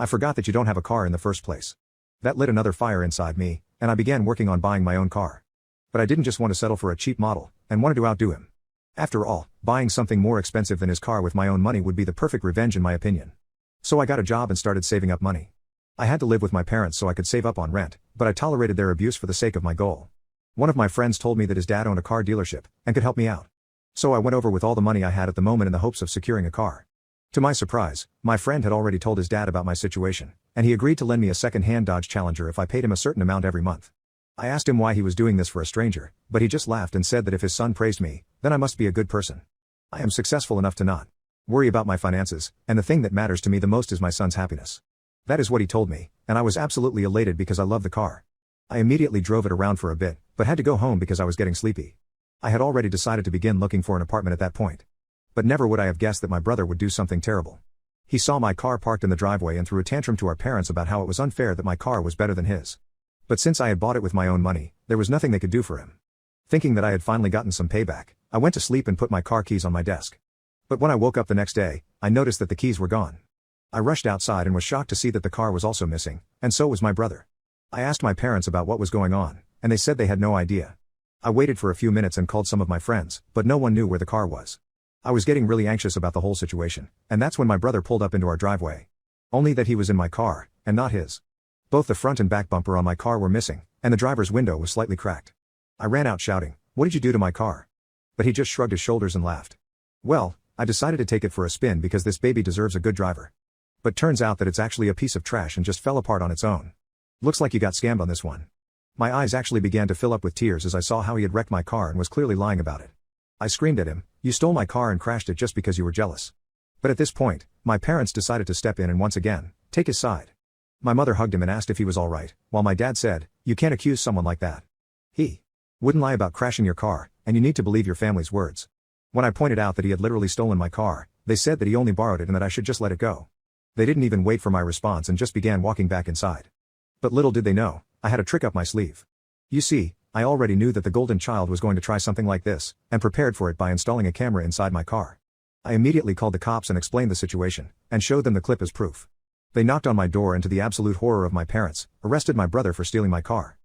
I forgot that you don't have a car in the first place. That lit another fire inside me, and I began working on buying my own car. But I didn't just want to settle for a cheap model, and wanted to outdo him. After all, buying something more expensive than his car with my own money would be the perfect revenge in my opinion. So I got a job and started saving up money. I had to live with my parents so I could save up on rent, but I tolerated their abuse for the sake of my goal. One of my friends told me that his dad owned a car dealership, and could help me out. So I went over with all the money I had at the moment in the hopes of securing a car. To my surprise, my friend had already told his dad about my situation, and he agreed to lend me a second-hand Dodge Challenger if I paid him a certain amount every month. I asked him why he was doing this for a stranger, but he just laughed and said that if his son praised me, then I must be a good person. I am successful enough to not worry about my finances, and the thing that matters to me the most is my son's happiness. That is what he told me, and I was absolutely elated because I love the car. I immediately drove it around for a bit, but had to go home because I was getting sleepy. I had already decided to begin looking for an apartment at that point. But never would I have guessed that my brother would do something terrible. He saw my car parked in the driveway and threw a tantrum to our parents about how it was unfair that my car was better than his. But since I had bought it with my own money, there was nothing they could do for him. Thinking that I had finally gotten some payback, I went to sleep and put my car keys on my desk. But when I woke up the next day, I noticed that the keys were gone. I rushed outside and was shocked to see that the car was also missing, and so was my brother. I asked my parents about what was going on, and they said they had no idea. I waited for a few minutes and called some of my friends, but no one knew where the car was. I was getting really anxious about the whole situation, and that's when my brother pulled up into our driveway. Only that he was in my car, and not his. Both the front and back bumper on my car were missing, and the driver's window was slightly cracked. I ran out shouting, "What did you do to my car?" But he just shrugged his shoulders and laughed. Well, I decided to take it for a spin because this baby deserves a good driver. But turns out that it's actually a piece of trash and just fell apart on its own. Looks like you got scammed on this one. My eyes actually began to fill up with tears as I saw how he had wrecked my car and was clearly lying about it. I screamed at him, "You stole my car and crashed it just because you were jealous." But at this point, my parents decided to step in and once again, take his side. My mother hugged him and asked if he was alright, while my dad said, "You can't accuse someone like that. He wouldn't lie about crashing your car, and you need to believe your family's words." When I pointed out that he had literally stolen my car, they said that he only borrowed it and that I should just let it go. They didn't even wait for my response and just began walking back inside. But little did they know, I had a trick up my sleeve. You see, I already knew that the golden child was going to try something like this, and prepared for it by installing a camera inside my car. I immediately called the cops and explained the situation, and showed them the clip as proof. They knocked on my door and to the absolute horror of my parents, arrested my brother for stealing my car.